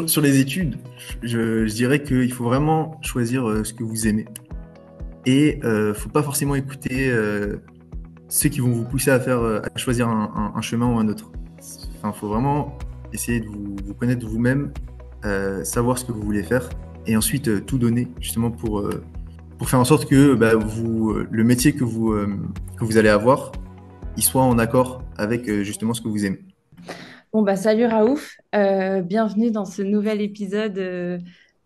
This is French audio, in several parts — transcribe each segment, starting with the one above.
sur les études, je dirais qu'il faut vraiment choisir ce que vous aimez. Et faut pas forcément écouter ceux qui vont vous pousser à choisir un chemin ou un autre. Enfin, faut vraiment essayer de vous connaître vous-même, savoir ce que vous voulez faire, et ensuite tout donner justement pour faire en sorte que le métier que vous allez avoir, il soit en accord avec justement ce que vous aimez. Bon, bah, salut Raouf. Bienvenue dans ce nouvel épisode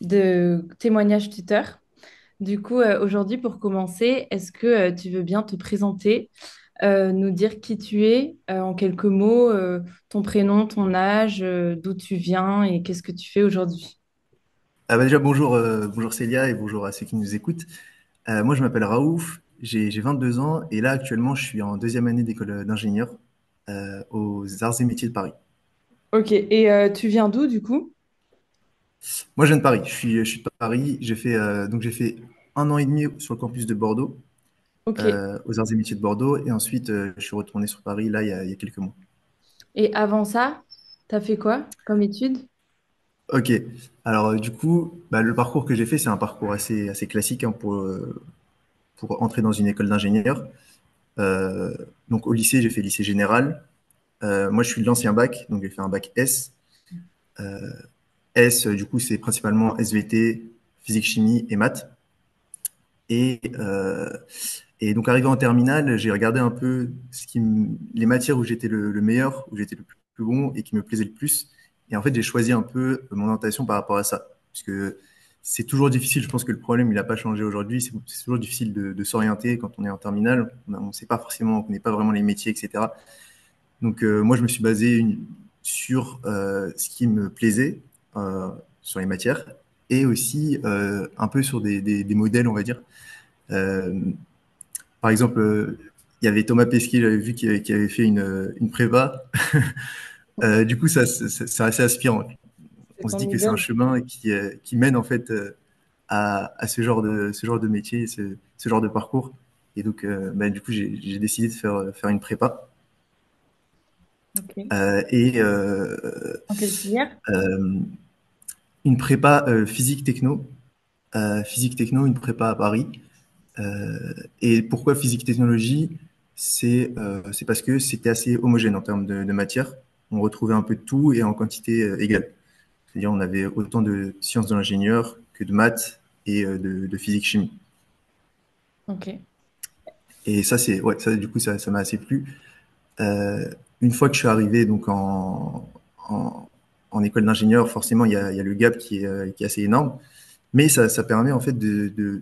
de témoignage tuteur. Du coup, aujourd'hui, pour commencer, est-ce que tu veux bien te présenter, nous dire qui tu es en quelques mots, ton prénom, ton âge, d'où tu viens et qu'est-ce que tu fais aujourd'hui? Ah bah déjà bonjour, bonjour Célia et bonjour à ceux qui nous écoutent. Moi je m'appelle Raouf, j'ai 22 ans et là actuellement je suis en deuxième année d'école d'ingénieur aux Arts et Métiers de Paris. Ok, et tu viens d'où du coup? Moi je viens de Paris, je suis de Paris, j'ai fait un an et demi sur le campus de Bordeaux, Ok, aux Arts et Métiers de Bordeaux et ensuite je suis retourné sur Paris là il y a quelques mois. et avant ça, t'as fait quoi comme étude? Ok, alors du coup le parcours que j'ai fait c'est un parcours assez classique hein, pour entrer dans une école d'ingénieur. Donc au lycée j'ai fait lycée général. Moi, je suis de l'ancien bac, donc j'ai fait un bac S. Euh, S, du coup, c'est principalement SVT, physique, chimie et maths. Et, euh, et donc, arrivé en terminale, j'ai regardé un peu les matières où j'étais le meilleur, où j'étais le plus bon et qui me plaisaient le plus. Et en fait, j'ai choisi un peu mon orientation par rapport à ça. Parce que c'est toujours difficile, je pense que le problème, il n'a pas changé aujourd'hui. C'est toujours difficile de s'orienter quand on est en terminale. On ne sait pas forcément, on ne connaît pas vraiment les métiers, etc. Donc moi, je me suis basé sur ce qui me plaisait, sur les matières, et aussi un peu sur des modèles, on va dire. Euh, Par exemple, il y avait Thomas Pesquet, j'avais vu qui avait fait une prépa. Du coup, c'est assez aspirant. C'est On se ton dit que c'est un idole. chemin qui mène en fait à ce genre de métier, ce genre de parcours. Et donc, du coup, j'ai décidé de faire une prépa. Ok. Euh, et, euh, En quelle filière? euh, une prépa physique techno, une prépa à Paris. Et pourquoi physique technologie? C'est parce que c'était assez homogène en termes de matière. On retrouvait un peu de tout et en quantité égale. C'est-à-dire on avait autant de sciences de l'ingénieur que de maths et de physique chimie. Ok. Et ça c'est ouais ça du coup ça m'a assez plu. Euh, une fois que je suis arrivé donc en, en école d'ingénieur, forcément il y a le gap qui est assez énorme. Mais ça permet en fait de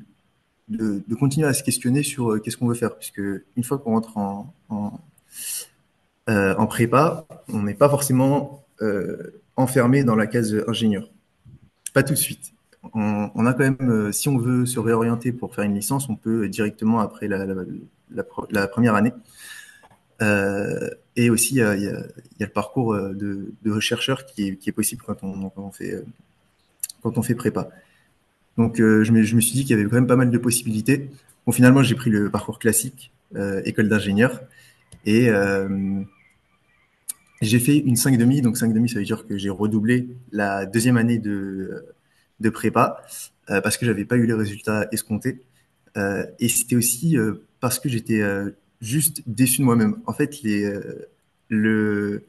continuer à se questionner sur qu'est-ce qu'on veut faire. Puisque une fois qu'on rentre en prépa, on n'est pas forcément enfermé dans la case ingénieur. Pas tout de suite. On a quand même, si on veut se réorienter pour faire une licence, on peut directement après la première année. Et aussi, il y a le parcours de rechercheur qui est possible quand on fait prépa. Donc, je me suis dit qu'il y avait quand même pas mal de possibilités. Bon, finalement, j'ai pris le parcours classique, école d'ingénieur, et j'ai fait une 5,5. Donc, 5,5, ça veut dire que j'ai redoublé la deuxième année de prépa, parce que j'avais pas eu les résultats escomptés. Et c'était aussi parce que j'étais juste déçu de moi-même. En fait, le,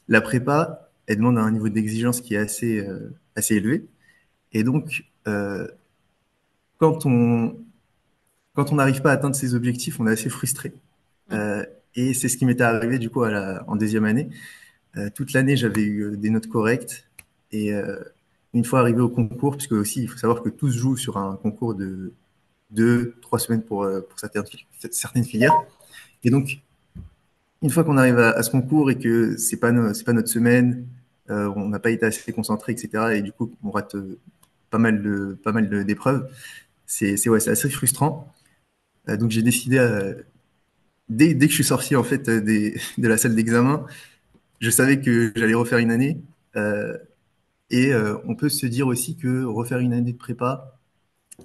la prépa, elle demande un niveau d'exigence qui est assez élevé. Et donc, quand on, quand on n'arrive pas à atteindre ses objectifs, on est assez frustré. Euh, et c'est ce qui m'était arrivé du coup en deuxième année. Toute l'année, j'avais eu des notes correctes. Et une fois arrivé au concours, puisque aussi il faut savoir que tout se joue sur un concours de 2, 3 semaines pour certaines filières. Et donc, une fois qu'on arrive à ce concours et que c'est pas notre semaine, on n'a pas été assez concentré, etc. Et du coup, on rate pas mal d'épreuves. Ouais, c'est assez frustrant. Donc j'ai décidé dès que je suis sorti en fait de la salle d'examen, je savais que j'allais refaire une année. Euh, et on peut se dire aussi que refaire une année de prépa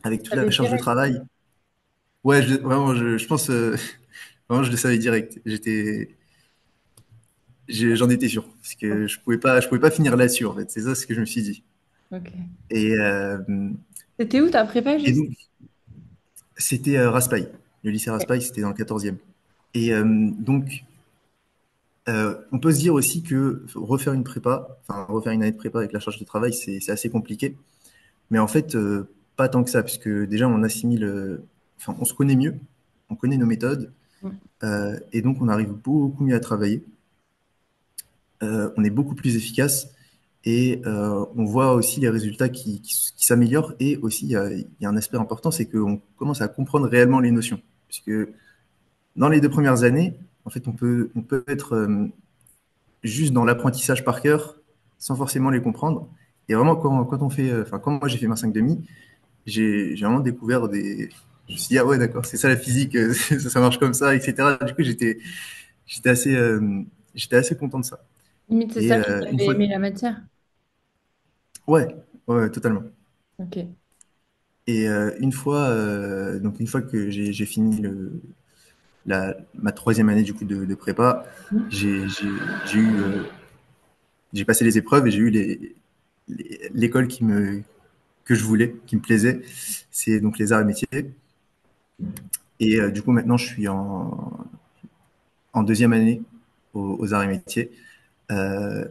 avec toute la T'avais charge de direct. travail, ouais, vraiment, je pense, vraiment, je le savais direct. J'en étais sûr parce que je pouvais pas finir là-dessus en fait. C'est ça ce que je me suis dit. Ok. Et, C'était où ta prépa et juste? donc, c'était Raspail. Le lycée Raspail, c'était dans le 14e. Et donc, on peut se dire aussi que refaire une prépa, enfin refaire une année de prépa avec la charge de travail, c'est assez compliqué. Mais en fait, pas tant que ça, puisque déjà on assimile, enfin on se connaît mieux, on connaît nos méthodes, Mm. et donc on arrive beaucoup mieux à travailler. On est beaucoup plus efficace et on voit aussi les résultats qui s'améliorent. Et aussi, il y a un aspect important, c'est qu'on commence à comprendre réellement les notions. Puisque dans les 2 premières années, en fait, on peut être juste dans l'apprentissage par cœur sans forcément les comprendre. Et vraiment, quand on fait, enfin, quand moi j'ai fait ma 5,5, j'ai vraiment découvert des. Je me suis dit, ah ouais, d'accord, c'est ça la physique, ça marche comme ça, etc. Du coup, j'étais assez, j'étais assez content de ça. Limite, c'est Et ça qui une t'avait fois. aimé la matière. Ouais, ouais, ouais, totalement. Ok. Et donc une fois que j'ai fini ma 3e année du coup de prépa, Mm. j'ai eu, j'ai passé les épreuves et j'ai eu l'école que je voulais, qui me plaisait. C'est donc les arts et métiers. Et du coup maintenant je suis en 2e année aux arts et métiers.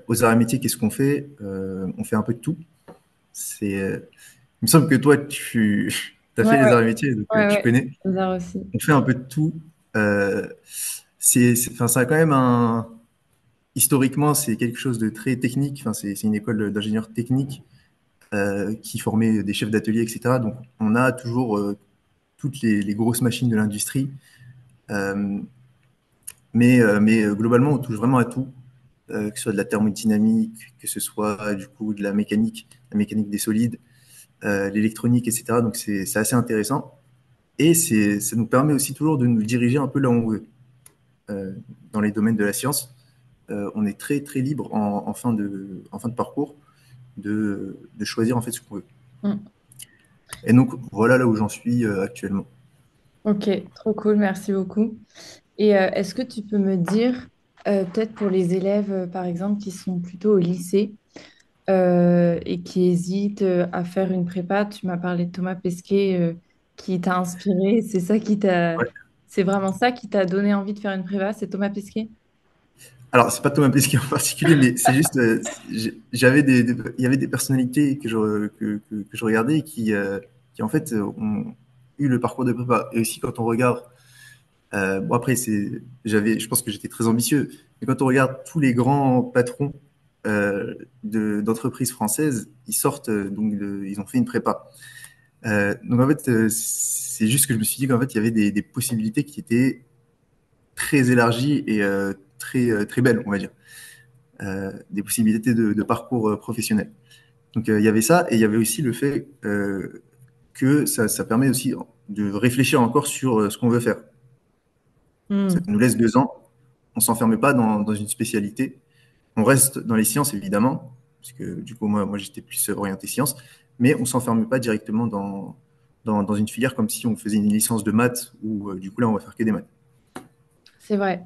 Aux arts et métiers, qu'est-ce qu'on fait? On fait un peu de tout. Il me semble que toi, tu as Ouais, fait les ouais, arts et métiers, donc ouais, tu ouais. connais. Lazare aussi. On fait un peu de tout. Euh, enfin, ça a quand même historiquement, c'est quelque chose de très technique. Enfin, c'est une école d'ingénieurs techniques qui formait des chefs d'atelier, etc. Donc, on a toujours toutes les grosses machines de l'industrie. Euh, mais globalement, on touche vraiment à tout, que ce soit de la thermodynamique, que ce soit du coup de la mécanique des solides, l'électronique, etc. Donc, c'est assez intéressant. Et ça nous permet aussi toujours de nous diriger un peu là où on veut. Euh, dans les domaines de la science, on est très très libre en fin de parcours de choisir en fait ce qu'on veut. Mm. Et donc voilà là où j'en suis actuellement. Ok, trop cool, merci beaucoup. Et est-ce que tu peux me dire, peut-être pour les élèves, par exemple, qui sont plutôt au lycée et qui hésitent à faire une prépa, tu m'as parlé de Thomas Pesquet qui t'a inspiré, Ouais. c'est vraiment ça qui t'a donné envie de faire une prépa, c'est Thomas Pesquet? Alors c'est pas Thomas Pesquet en particulier, mais c'est juste il y avait des personnalités que je regardais et qui en fait ont eu le parcours de prépa. Et aussi quand on regarde, bon après je pense que j'étais très ambitieux, mais quand on regarde tous les grands patrons d'entreprises françaises, ils sortent ils ont fait une prépa. Donc en fait, c'est juste que je me suis dit qu'en fait, il y avait des possibilités qui étaient très élargies et très belles, on va dire. Des possibilités de parcours professionnel. Donc il y avait ça, et il y avait aussi le fait que ça permet aussi de réfléchir encore sur ce qu'on veut faire. Ça Hmm. nous laisse 2 ans, on s'enferme pas dans une spécialité. On reste dans les sciences, évidemment, parce que du coup, moi j'étais plus orienté sciences, mais on s'enferme pas directement dans une filière comme si on faisait une licence de maths où du coup là, on va faire que des maths. C'est vrai.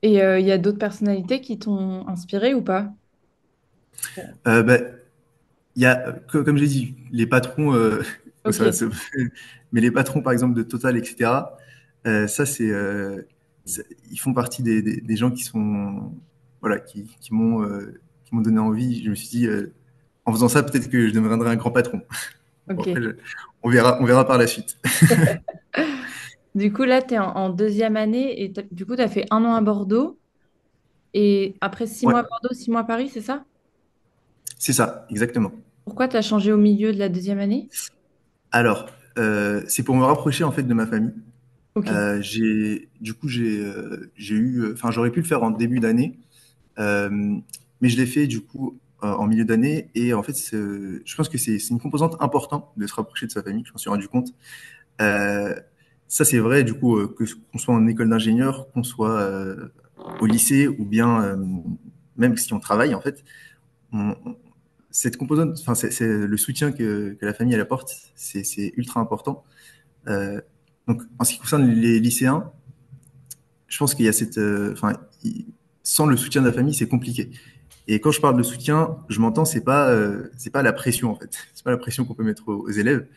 Et il y a d'autres personnalités qui t'ont inspiré ou pas? Ben, il y a, comme j'ai dit, les patrons, Ok, mais les patrons, par exemple, de Total, etc., ça, ils font partie des gens qui sont, voilà, qui m'ont donné envie. Je me suis dit, en faisant ça, peut-être que je deviendrai un grand patron. Bon, ok. après, on verra par la suite. Du coup, là, tu es en deuxième année et du coup, tu as fait un an à Bordeaux et après 6 mois à Ouais, Bordeaux, 6 mois à Paris, c'est ça? c'est ça, exactement. Pourquoi tu as changé au milieu de la deuxième année? Alors, c'est pour me rapprocher en fait de ma famille. Ok. Du coup, j'ai eu, enfin, j'aurais pu le faire en début d'année, euh, mais je l'ai fait du coup en milieu d'année. Et en fait, je pense que c'est une composante importante de se rapprocher de sa famille. Je m'en suis rendu compte. Euh, Ça, c'est vrai du coup qu'on soit en école d'ingénieur, qu'on soit au lycée ou bien même si on travaille en fait, cette composante, enfin, c'est le soutien que la famille elle apporte, c'est ultra important. Euh, donc, en ce qui concerne les lycéens, je pense qu'il y a cette, enfin, sans le soutien de la famille, c'est compliqué. Et quand je parle de soutien, je m'entends, c'est pas la pression en fait. C'est pas la pression qu'on peut mettre aux élèves.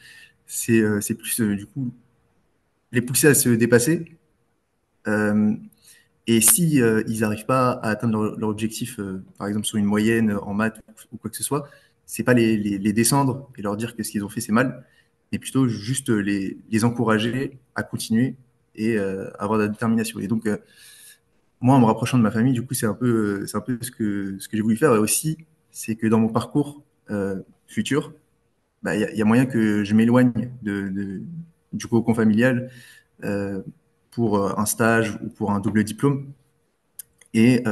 C'est plus du coup les pousser à se dépasser. Euh, et si ils n'arrivent pas à atteindre leur objectif, par exemple sur une moyenne en maths ou quoi que ce soit, c'est pas les descendre et leur dire que ce qu'ils ont fait c'est mal, mais plutôt juste les encourager à continuer et avoir de la détermination. Et donc moi, en me rapprochant de ma famille, du coup, c'est un peu ce que j'ai voulu faire. Et aussi, c'est que dans mon parcours futur, bah, il y a moyen que je m'éloigne du cocon familial euh, pour un stage ou pour un double diplôme. Et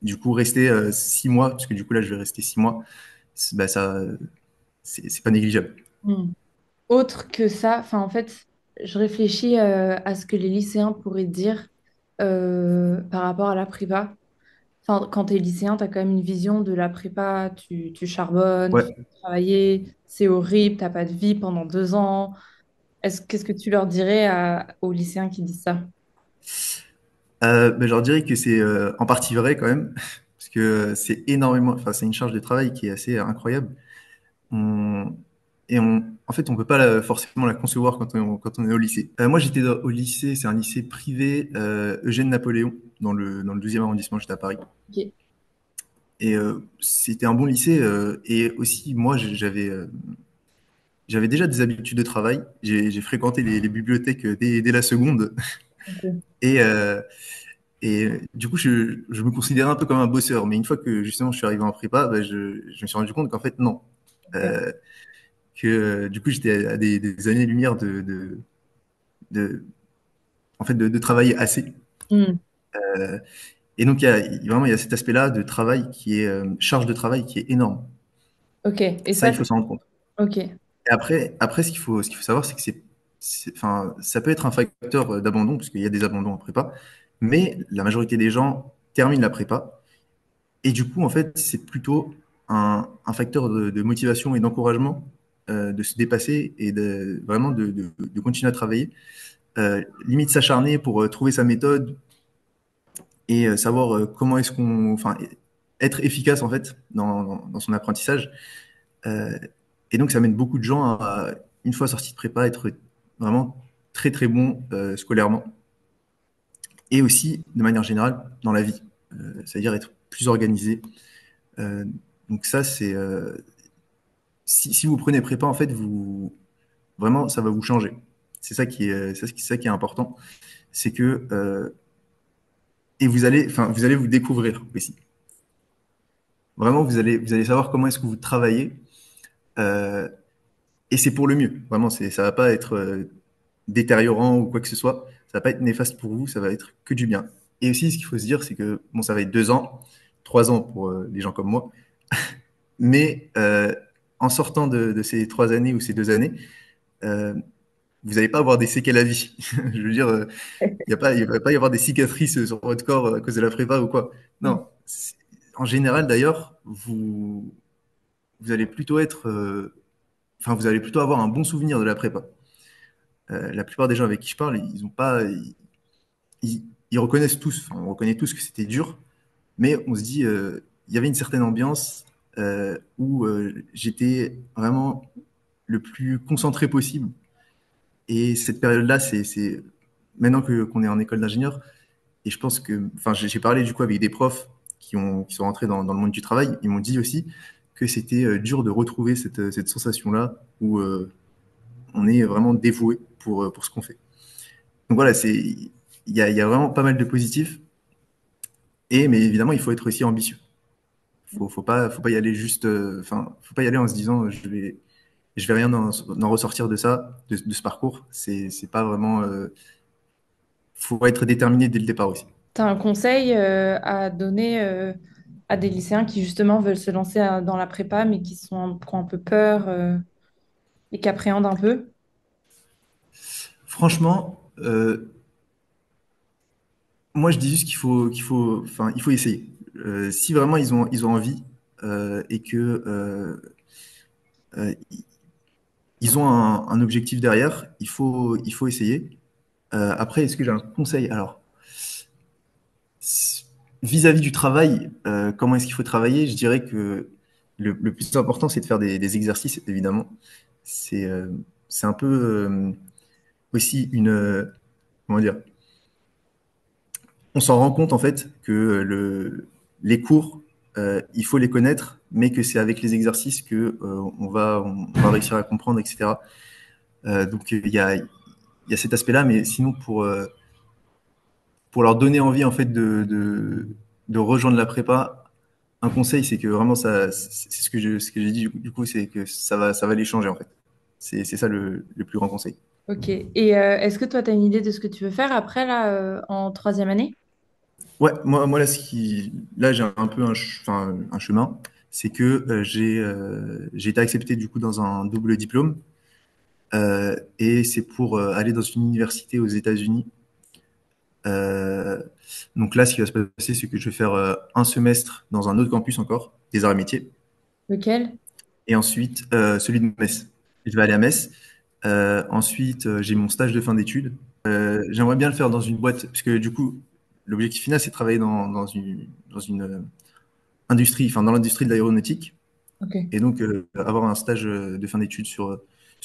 du coup, rester 6 mois, parce que du coup, là, je vais rester 6 mois, bah, ça, c'est pas négligeable. Hmm. Autre que ça, enfin, en fait, je réfléchis à ce que les lycéens pourraient dire par rapport à la prépa. Enfin, quand tu es lycéen, tu as quand même une vision de la prépa. Tu charbonnes, tu Ouais. vas travailler, c'est horrible, t'as pas de vie pendant 2 ans. Qu'est-ce que tu leur dirais aux lycéens qui disent ça? Bah, je leur dirais que c'est en partie vrai quand même, parce que c'est énormément, enfin, c'est une charge de travail qui est assez incroyable. On, en fait, on peut pas forcément la concevoir quand on est au lycée. Moi, j'étais au lycée, c'est un lycée privé Eugène Napoléon, dans le 12e arrondissement, j'étais à Paris. Ok. Et c'était un bon lycée. Et aussi, moi, j'avais déjà des habitudes de travail. J'ai fréquenté les bibliothèques dès la seconde. Ok. Et, euh, et du coup, je me considérais un peu comme un bosseur. Mais une fois que justement je suis arrivé en prépa, bah, je me suis rendu compte qu'en fait, non. Ok. Euh, que du coup, j'étais à des années-lumière de, en fait, de travailler assez. Hmm. Euh, et donc, vraiment, il y a cet aspect-là de travail qui est charge de travail qui est énorme. Ok. Et Ça, ça, il faut s'en rendre compte. ok. Et après, ce qu'il faut savoir, c'est que enfin, ça peut être un facteur d'abandon, parce qu'il y a des abandons en prépa, mais la majorité des gens terminent la prépa. Et du coup, en fait, c'est plutôt un facteur de motivation et d'encouragement de se dépasser et vraiment de continuer à travailler. Limite s'acharner pour trouver sa méthode et savoir comment est-ce enfin, être efficace en fait dans son apprentissage. Euh, et donc, ça mène beaucoup de gens une fois sortis de prépa, être vraiment très très bons scolairement et aussi de manière générale dans la vie. C'est-à-dire être plus organisé. Euh, donc ça, si vous prenez prépa, en fait, vraiment, ça va vous changer. C'est ça qui est important. C'est que, et vous allez vous découvrir aussi. Vraiment, vous allez savoir comment est-ce que vous travaillez. Euh, et c'est pour le mieux. Vraiment, ça va pas être détériorant ou quoi que ce soit. Ça va pas être néfaste pour vous, ça va être que du bien. Et aussi, ce qu'il faut se dire, c'est que bon, ça va être 2 ans, 3 ans pour les gens comme moi, mais en sortant de ces 3 années ou ces 2 années, euh, vous n'allez pas avoir des séquelles à vie. Je veux dire, il va pas y avoir des cicatrices sur votre corps à cause de la prépa ou quoi. Hmm. Non. En général, d'ailleurs, vous allez plutôt enfin, vous allez plutôt avoir un bon souvenir de la prépa. La plupart des gens avec qui je parle, ils ont pas, ils, ils reconnaissent tous, enfin, on reconnaît tous que c'était dur, mais on se dit, il y avait une certaine ambiance où j'étais vraiment le plus concentré possible. Et cette période-là, c'est maintenant qu'on est en école d'ingénieur, et je pense que, enfin, j'ai parlé du coup avec des profs qui sont rentrés dans le monde du travail, ils m'ont dit aussi que c'était dur de retrouver cette sensation-là où on est vraiment dévoué pour ce qu'on fait. Donc voilà, il y a vraiment pas mal de positifs. Mais évidemment, il faut être aussi ambitieux. Faut pas y aller juste, enfin, faut pas y aller en se disant, je vais rien en ressortir de ça, de ce parcours. C'est pas vraiment, faut être déterminé dès le départ aussi. Tu as un conseil à donner à des lycéens qui justement veulent se lancer dans la prépa, mais qui ont un peu peur et qui appréhendent un peu? Franchement, moi, je dis juste enfin, il faut essayer. Si vraiment ils ont envie et que euh, ils ont un objectif derrière, il faut essayer. Après, est-ce que j'ai un conseil? Alors, vis-à-vis du travail, comment est-ce qu'il faut travailler? Je dirais que le plus important, c'est de faire des exercices, évidemment. C'est c'est un peu aussi comment dire, on s'en rend compte en fait que les cours, il faut les connaître, mais que c'est avec les exercices que on va réussir à comprendre, etc. Donc il y a cet aspect-là, mais sinon pour leur donner envie en fait de rejoindre la prépa, un conseil, c'est que vraiment c'est ce que j'ai dit du coup, c'est que ça va les changer en fait. C'est ça le plus grand conseil. Ok. Et est-ce que toi, tu as une idée de ce que tu veux faire après, là, en troisième année? Ouais, moi là, là j'ai un peu enfin, un chemin, c'est que j'ai été accepté du coup dans un double diplôme et c'est pour aller dans une université aux États-Unis. Euh, donc là, ce qui va se passer, c'est que je vais faire un semestre dans un autre campus encore, des arts et métiers, Lequel? et ensuite celui de Metz. Je vais aller à Metz. Ensuite, j'ai mon stage de fin d'études. J'aimerais bien le faire dans une boîte, puisque du coup, l'objectif final, c'est de travailler dans une industrie, enfin dans l'industrie de l'aéronautique. Ok. Et donc, avoir un stage de fin d'études sur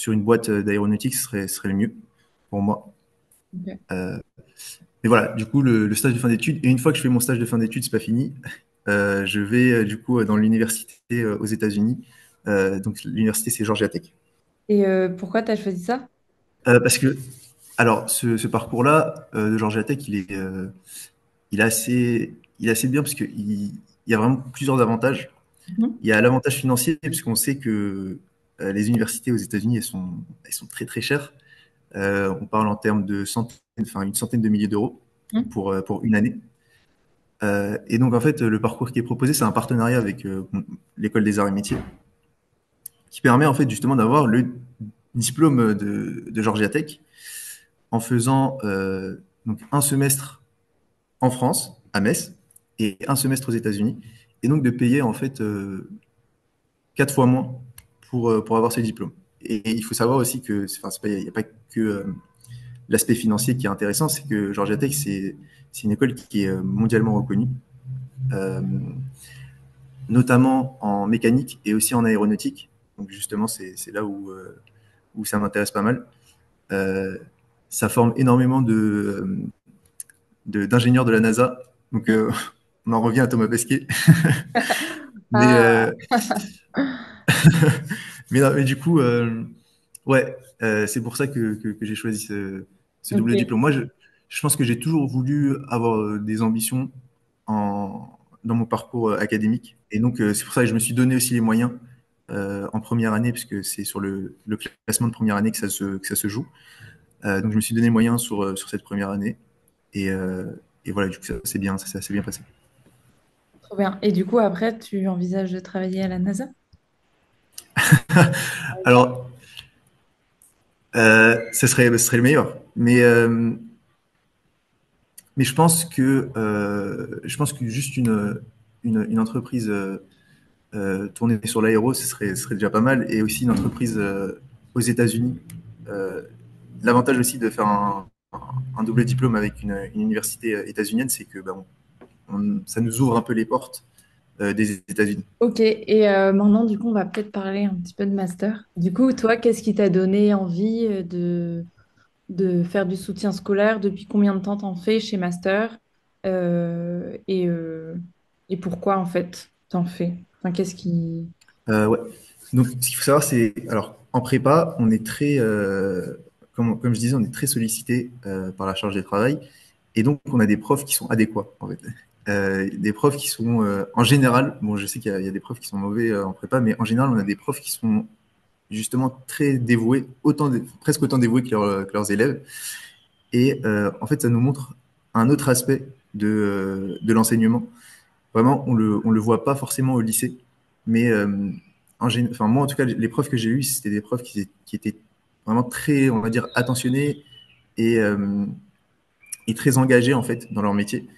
une boîte d'aéronautique serait le mieux pour moi. Ok. Euh, mais voilà, du coup, le stage de fin d'études. Et une fois que je fais mon stage de fin d'études, c'est pas fini. Je vais du coup dans l'université aux États-Unis. Donc, l'université, c'est Georgia Tech. Et pourquoi tu as choisi ça? Parce que, alors, ce parcours-là de Georgia Tech, il est assez bien parce qu'il y a vraiment plusieurs avantages. Mhm. Il y a l'avantage financier, puisqu'on sait que les universités aux États-Unis, elles sont très très chères. On parle en termes de centaines, enfin une centaine de milliers d'euros Mhm. pour une année. Et donc en fait, le parcours qui est proposé, c'est un partenariat avec l'école des arts et métiers, qui permet en fait justement d'avoir le diplôme de Georgia Tech en faisant donc un semestre en France, à Metz, et un semestre aux États-Unis, et donc de payer en fait 4 fois moins pour avoir ce diplôme. Et il faut savoir aussi que, enfin, il n'y a pas que l'aspect financier qui est intéressant, c'est que Georgia Tech, c'est une école qui est mondialement reconnue, euh, notamment en mécanique et aussi en aéronautique. Donc justement, c'est là où ça m'intéresse pas mal. Euh, Ça forme énormément d'ingénieurs de la NASA. Donc on en revient à Thomas Pesquet. Mais, Ah, mais, non, mais du coup, ouais, c'est pour ça que j'ai choisi ce double ok. diplôme. Moi, je pense que j'ai toujours voulu avoir des ambitions dans mon parcours académique. Et donc, c'est pour ça que je me suis donné aussi les moyens en première année, puisque c'est sur le classement de première année que ça se joue. Donc, je me suis donné les moyens sur cette première année. Et, euh, et voilà, du coup, ça s'est assez bien passé. Trop bien. Et du coup, après, tu envisages de travailler à la NASA? Alors, ce serait le meilleur. Mais je pense que juste une entreprise tournée sur l'aéro, ce serait déjà pas mal. Et aussi une entreprise aux États-Unis. Euh, L'avantage aussi de faire un double diplôme avec une université états-unienne, c'est que ça nous ouvre un peu les portes des États-Unis. Ok, et maintenant, du coup, on va peut-être parler un petit peu de master. Du coup, toi, qu'est-ce qui t'a donné envie de faire du soutien scolaire? Depuis combien de temps t'en fais chez Master? Euh, et, euh, et pourquoi, en fait, t'en fais? Enfin, qu'est-ce qui... Ouais. Donc, ce qu'il faut savoir, c'est, alors, en prépa, on est comme je disais, on est très sollicité par la charge de travail. Et donc, on a des profs qui sont adéquats, en fait. Des profs qui sont, en général, bon, je sais il y a des profs qui sont mauvais en prépa, mais en général, on a des profs qui sont justement très dévoués, presque autant dévoués que leurs élèves. Et en fait, ça nous montre un autre aspect de l'enseignement. Vraiment, on le voit pas forcément au lycée, mais enfin, moi, en tout cas, les profs que j'ai eus, c'était des profs qui étaient vraiment très, on va dire, attentionnés et, euh, et très engagés, en fait, dans leur métier.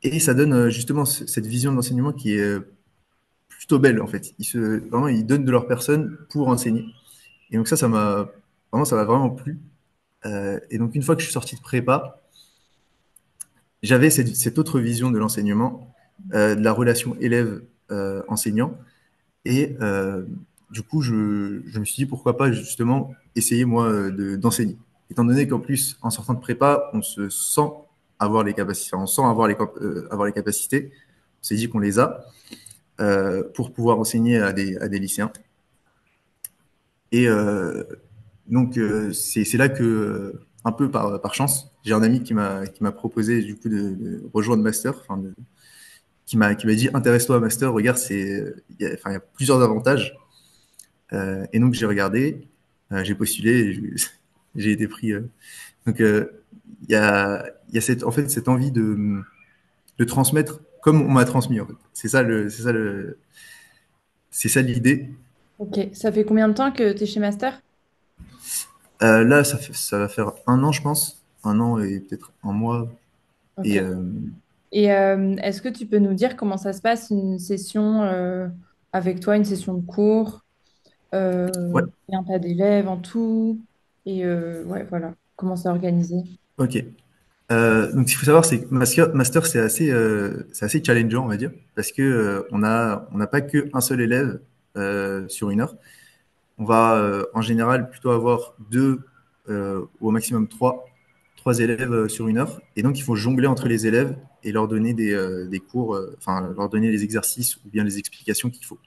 Et ça donne justement cette vision de l'enseignement qui est plutôt belle, en fait. Vraiment, ils donnent de leur personne pour enseigner. Et donc ça m'a vraiment plu. Et donc, une fois que je suis sorti de prépa, j'avais cette autre vision de l'enseignement, de la relation élève-enseignant. Et du coup, je me suis dit pourquoi pas justement essayer moi d'enseigner. Étant donné qu'en plus, en sortant de prépa, on se sent avoir les capacités, on sent avoir les capacités. On s'est dit qu'on les a pour pouvoir enseigner à des lycéens. Et c'est là que, un peu par chance, j'ai un ami qui m'a proposé du coup de rejoindre Master, qui m'a dit intéresse-toi à Master, regarde, il y a plusieurs avantages. Et donc j'ai regardé, j'ai postulé, et j'ai été pris. Donc il y a en fait cette envie de transmettre comme on m'a transmis en fait. C'est ça l'idée. Ok, ça fait combien de temps que tu es chez Master? Là, ça va faire un an, je pense. Un an et peut-être un mois. Ok. Et Et est-ce que tu peux nous dire comment ça se passe une session avec toi, une session de cours, ouais, combien t'as d'élèves en tout, et ouais, voilà, comment c'est organisé? ok. Donc, ce qu'il faut savoir, c'est que Master c'est assez challengeant, on va dire, parce que on n'a pas qu'un seul élève sur une heure. On va en général plutôt avoir deux ou au maximum trois élèves sur une heure. Et donc, il faut jongler entre les élèves et leur donner des cours, enfin, leur donner les exercices ou bien les explications qu'il faut.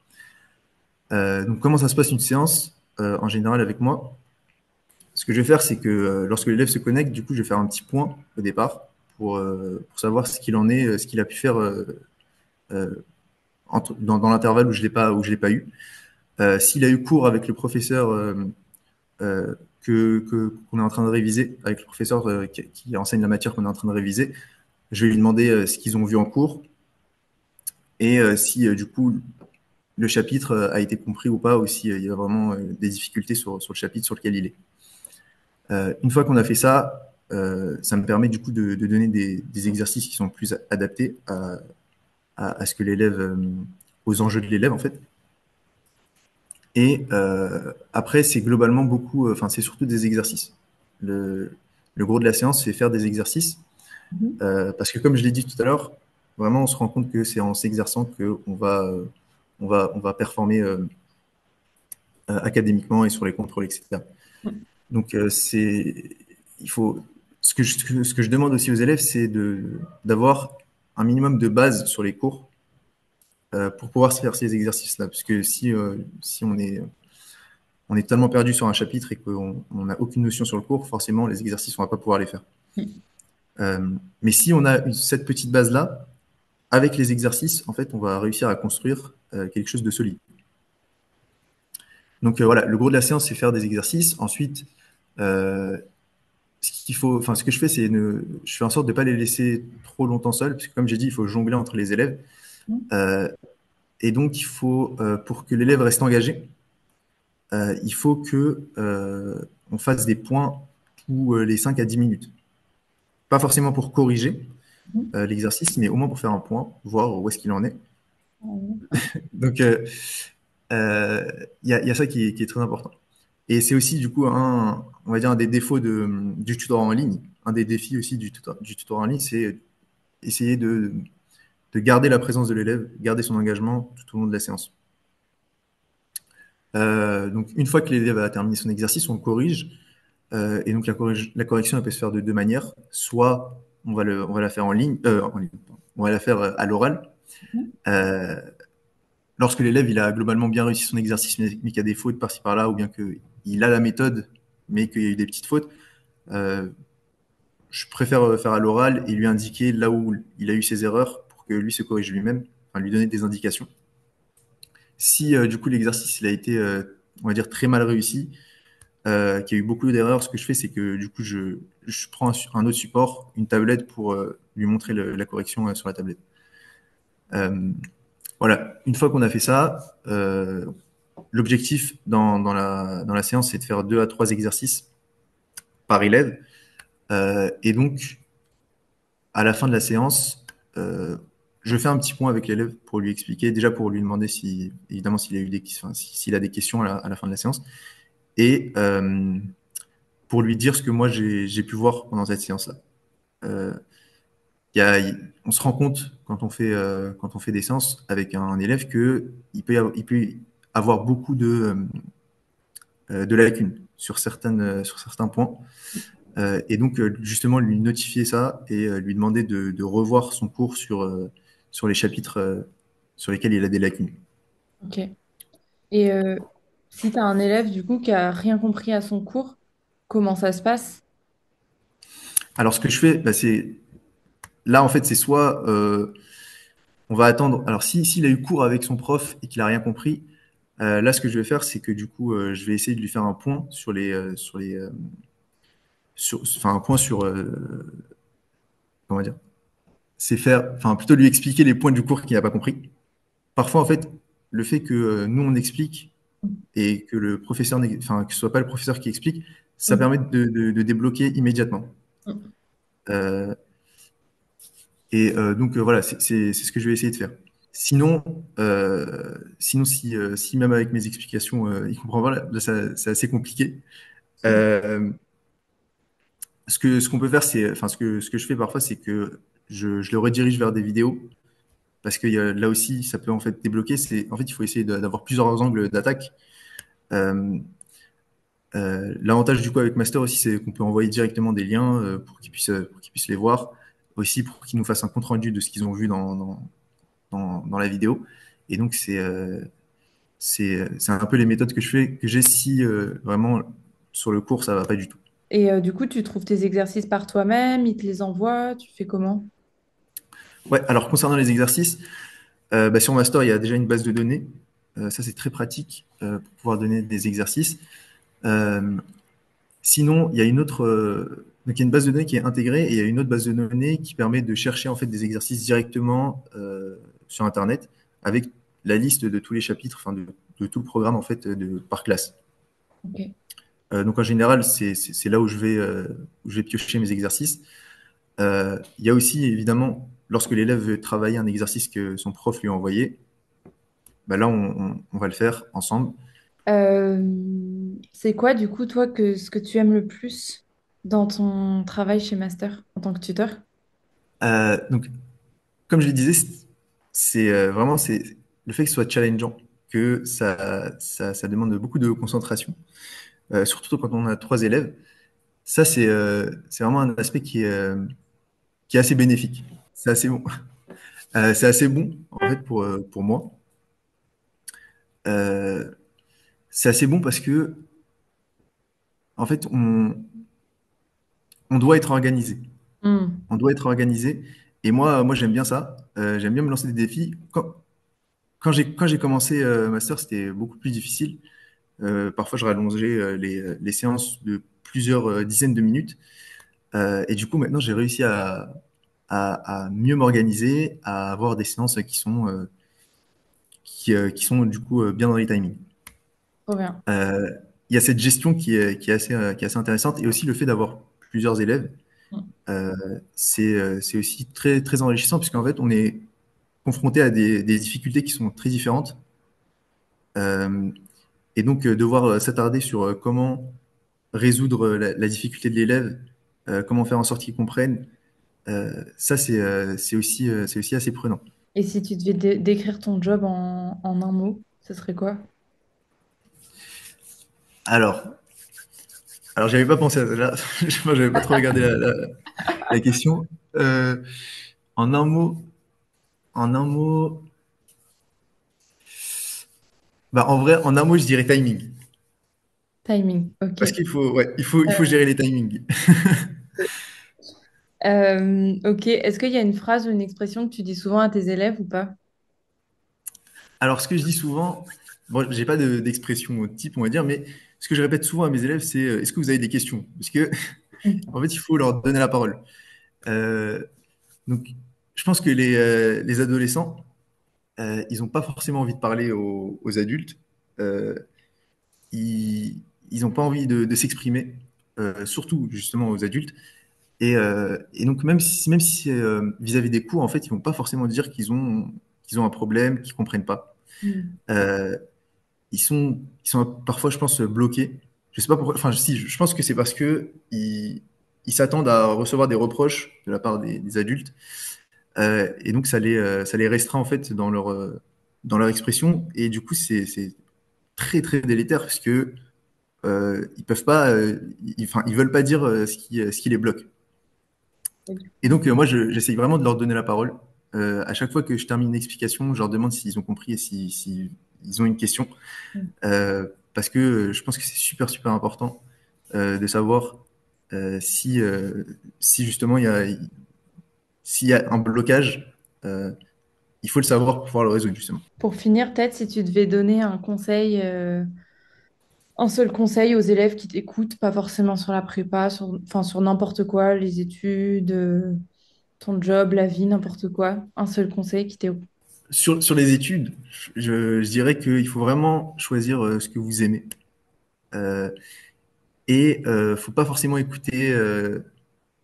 Donc, comment ça se passe une séance en général avec moi? Ce que je vais faire, c'est que lorsque l'élève se connecte, du coup, je vais faire un petit point au départ pour savoir ce qu'il en est, ce qu'il a pu faire euh, dans l'intervalle où je l'ai pas eu. S'il a eu cours avec le professeur qu'on est en train de réviser, avec le professeur qui enseigne la matière qu'on est en train de réviser, je vais lui demander ce qu'ils ont vu en cours et si du coup le chapitre a été compris ou pas, ou s'il y a vraiment des difficultés sur le chapitre sur lequel il est. Une fois qu'on a fait ça, ça me permet du coup de donner des exercices qui sont plus adaptés à ce que l'élève, aux enjeux de l'élève en fait. Et après, c'est globalement beaucoup, enfin c'est surtout des exercices. Le, le gros de la séance, c'est faire des exercices, Mhm. parce que comme je l'ai dit tout à l'heure, vraiment on se rend compte que c'est en s'exerçant on va performer académiquement et sur les contrôles, etc. Donc, il faut, ce que je demande aussi aux élèves, c'est d'avoir un minimum de base sur les cours pour pouvoir se faire ces exercices-là. Parce que si on est tellement perdu sur un chapitre et qu'on n'a aucune notion sur le cours, forcément, les exercices, on va pas pouvoir les faire. Mais si on a cette petite base-là, avec les exercices, en fait, on va réussir à construire quelque chose de solide. Donc voilà, le gros de la séance, c'est faire des exercices. Ensuite, euh, ce que je fais, je fais en sorte de ne pas les laisser trop longtemps seuls, parce que comme j'ai dit, il faut jongler entre les élèves. Euh, et donc, pour que l'élève reste engagé, il faut que on fasse des points tous les 5 à 10 minutes. Pas forcément pour corriger l'exercice, mais au moins pour faire un point, voir où est-ce qu'il en est. Donc, il y a ça qui est très important. Et c'est aussi, du coup, on va dire, un des défauts du tutorat en ligne. Un des défis aussi du tutorat en ligne, c'est essayer de garder la présence de l'élève, garder son engagement tout au long de la séance. Donc, une fois que l'élève a terminé son exercice, on le corrige. Et donc, la correction, elle peut se faire de deux manières. Soit on va la faire en ligne, pardon. On va la faire à l'oral. Euh, Lorsque l'élève il a globalement bien réussi son exercice, mais qu'il y a des fautes par-ci par-là, ou bien qu'il a la méthode, mais qu'il y a eu des petites fautes, euh, je préfère faire à l'oral et lui indiquer là où il a eu ses erreurs pour que lui se corrige lui-même, enfin, lui donner des indications. Si du coup l'exercice il a été, on va dire, très mal réussi, qu'il y a eu beaucoup d'erreurs, ce que je fais, c'est que du coup je prends un autre support, une tablette pour lui montrer la correction sur la tablette. Euh, voilà, une fois qu'on a fait ça, l'objectif dans la séance, c'est de faire 2 à 3 exercices par élève. Et donc, à la fin de la séance, euh, je fais un petit point avec l'élève pour lui expliquer, déjà pour lui demander si, évidemment, s'il a eu s'il a des questions à la fin de la séance, et pour lui dire ce que moi j'ai pu voir pendant cette séance-là. Euh, il y a, on se rend compte quand on fait des séances avec un élève que il peut y avoir beaucoup de lacunes sur certains points. Et donc, justement, lui notifier ça et lui demander de revoir son cours sur les chapitres sur lesquels il a des lacunes. Ok. Et si tu as un élève du coup qui a rien compris à son cours, comment ça se passe? Alors, ce que je fais, bah, là, en fait, c'est soit on va attendre. Alors, s'il a eu cours avec son prof et qu'il a rien compris, là, ce que je vais faire, c'est que du coup, je vais essayer de lui faire un point enfin, un point sur, comment dire, c'est faire, enfin, plutôt lui expliquer les points du cours qu'il n'a pas compris. Parfois, en fait, le fait que nous, on explique et que le professeur, enfin, que ce soit pas le professeur qui explique, ça Mhm. permet de débloquer immédiatement. Euh, donc, voilà, c'est ce que je vais essayer de faire. Sinon, si même avec mes explications, il comprend pas, là, c'est assez compliqué. Euh, ce qu'on peut faire, c'est, enfin, ce que je fais parfois, c'est que je le redirige vers des vidéos parce que là aussi, ça peut en fait débloquer. En fait, il faut essayer d'avoir plusieurs angles d'attaque. Euh, L'avantage du coup avec Master aussi, c'est qu'on peut envoyer directement des liens pour qu'ils puissent les voir, aussi pour qu'ils nous fassent un compte rendu de ce qu'ils ont vu dans la vidéo. Et donc c'est un peu les méthodes que j'ai si vraiment sur le cours ça va pas du tout. Et du coup, tu trouves tes exercices par toi-même, ils te les envoient, tu fais comment? Ouais, alors concernant les exercices, bah, sur Master il y a déjà une base de données. Ça c'est très pratique pour pouvoir donner des exercices. Euh, Sinon, il y a donc il y a une base de données qui est intégrée et il y a une autre base de données qui permet de chercher en fait des exercices directement sur Internet avec la liste de tous les chapitres, enfin de tout le programme en fait par classe. Ok. Donc en général, c'est là où je vais piocher mes exercices. Il y a aussi évidemment, lorsque l'élève veut travailler un exercice que son prof lui a envoyé, bah là on va le faire ensemble. C'est quoi du coup, toi, ce que tu aimes le plus dans ton travail chez Master en tant que tuteur? Donc comme je le disais, vraiment c'est le fait que ce soit challengeant, que ça demande beaucoup de concentration, surtout quand on a trois élèves. Ça, c'est vraiment un aspect qui est assez bénéfique. C'est assez bon. C'est assez bon, en fait, pour moi. Euh, c'est assez bon parce que, en fait, on doit être organisé. Hmm. On doit être organisé. Et moi j'aime bien ça. J'aime bien me lancer des défis. Quand j'ai commencé Master, c'était beaucoup plus difficile. Parfois, je rallongeais les séances de plusieurs dizaines de minutes. Et du coup, maintenant, j'ai réussi à mieux m'organiser, à avoir des séances qui sont du coup bien dans les timings. Trop bien. Euh, il y a cette gestion qui est assez intéressante et aussi le fait d'avoir plusieurs élèves, Hmm. euh, c'est aussi très, très enrichissant puisqu'en fait, on est confronté à des difficultés qui sont très différentes. Euh, et donc, devoir s'attarder sur comment résoudre la difficulté de l'élève, comment faire en sorte qu'il comprenne, ça, c'est aussi assez prenant. Et si tu devais décrire ton job en un mot, ce serait quoi? Alors, alors j'avais pas pensé à ça. Là, j'avais pas trop regardé la question. Euh, en un mot, en un mot, bah en vrai, en un mot, je dirais timing. Timing, ok. Parce qu'il faut, ouais, il faut gérer les timings. Ok, est-ce qu'il y a une phrase ou une expression que tu dis souvent à tes élèves ou pas? Alors, ce que je dis souvent, bon, j'ai pas d'expression type, on va dire, mais ce que je répète souvent à mes élèves, c'est est-ce que vous avez des questions? Parce que, en fait, il faut leur donner la parole. Euh, donc, je pense que les adolescents, ils n'ont pas forcément envie de parler aux adultes. Euh, ils ils n'ont pas envie de s'exprimer, surtout justement aux adultes. Et donc même si c'est vis-à-vis des cours, en fait, ils vont pas forcément dire qu'ils ont un problème, qu'ils comprennent pas. Hmm. Euh, ils sont parfois, je pense, bloqués. Je sais pas pourquoi. Enfin, si, je pense que c'est parce que ils s'attendent à recevoir des reproches de la part des adultes. Et donc, ça les restreint en fait dans leur expression. Et du coup, c'est très, très délétère parce que ils peuvent pas, enfin, ils veulent pas dire ce qui les bloque. Et du Et coup, donc, moi, j'essaye vraiment de leur donner la parole. À chaque fois que je termine une explication, je leur demande s'ils ont compris et si ils ont une question. mm. Parce que je pense que c'est super, super important de savoir si, si justement s'il y a un blocage, euh, il faut le savoir pour pouvoir le résoudre, justement. Pour finir, peut-être si tu devais donner un conseil, un seul conseil aux élèves qui t'écoutent, pas forcément sur la prépa, enfin sur n'importe quoi, les études, ton job, la vie, n'importe quoi. Un seul conseil qui t'écoute. Sur les études, je dirais qu'il faut vraiment choisir ce que vous aimez. Euh, et faut pas forcément écouter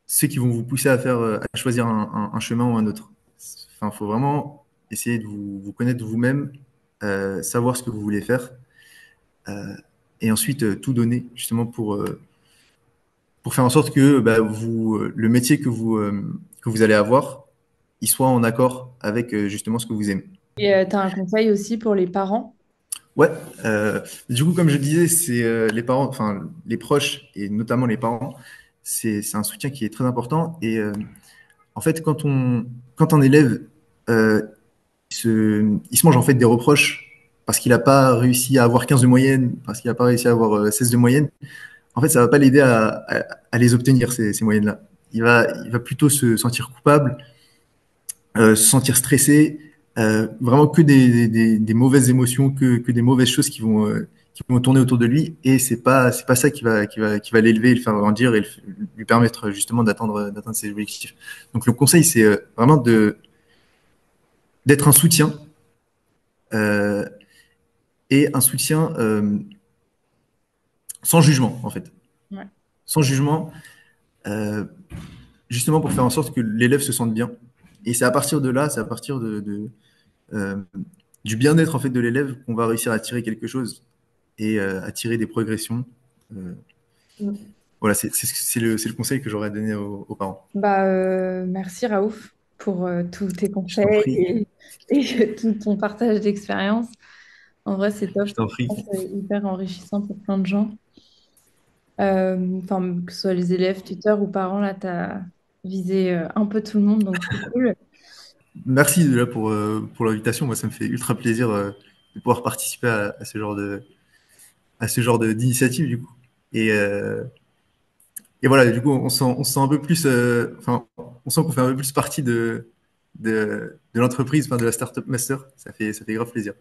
ceux qui vont vous pousser à faire, à choisir un chemin ou un autre. Enfin, faut vraiment essayer de vous connaître vous-même, savoir ce que vous voulez faire, euh, et ensuite tout donner justement pour faire en sorte que bah, le métier que vous allez avoir, il soit en accord avec justement ce que vous aimez. Et tu as un conseil aussi pour les parents? Ouais, du coup, comme je disais, c'est les parents, enfin les proches et notamment les parents, c'est un soutien qui est très important. Et en fait, quand un élève il se mange en fait des reproches parce qu'il n'a pas réussi à avoir 15 de moyenne, parce qu'il n'a pas réussi à avoir 16 de moyenne, en fait, ça va pas l'aider à les obtenir ces moyennes-là. Il va plutôt se sentir coupable, se sentir stressé, vraiment que des mauvaises émotions, que des mauvaises choses qui vont tourner autour de lui. Et c'est pas ça qui va l'élever, le faire grandir et lui permettre justement d'atteindre ses objectifs. Donc le conseil, c'est vraiment d'être un soutien euh, et un soutien sans jugement en fait, Ouais. sans jugement, euh, justement pour faire en sorte que l'élève se sente bien. Et c'est à partir de là, c'est à partir euh, du bien-être en fait de l'élève qu'on va réussir à tirer quelque chose et à tirer des progressions. Euh, Mm. voilà, c'est le conseil que j'aurais donné aux parents. Bah, merci Raouf pour tous tes Je t'en conseils prie, et tout ton partage d'expérience. En vrai, c'est top. je t'en Je pense prie. que c'est hyper enrichissant pour plein de gens. Enfin, que ce soit les élèves, tuteurs ou parents, là, tu as visé un peu tout le monde, donc c'est cool. Merci déjà pour l'invitation. Moi, ça me fait ultra plaisir de pouvoir participer à ce genre à ce genre d'initiative du coup. Et, euh, et voilà, du coup, on se sent un peu plus, enfin, on sent qu'on fait un peu plus partie de l'entreprise, enfin, de la Startup Master. Ça fait grave plaisir.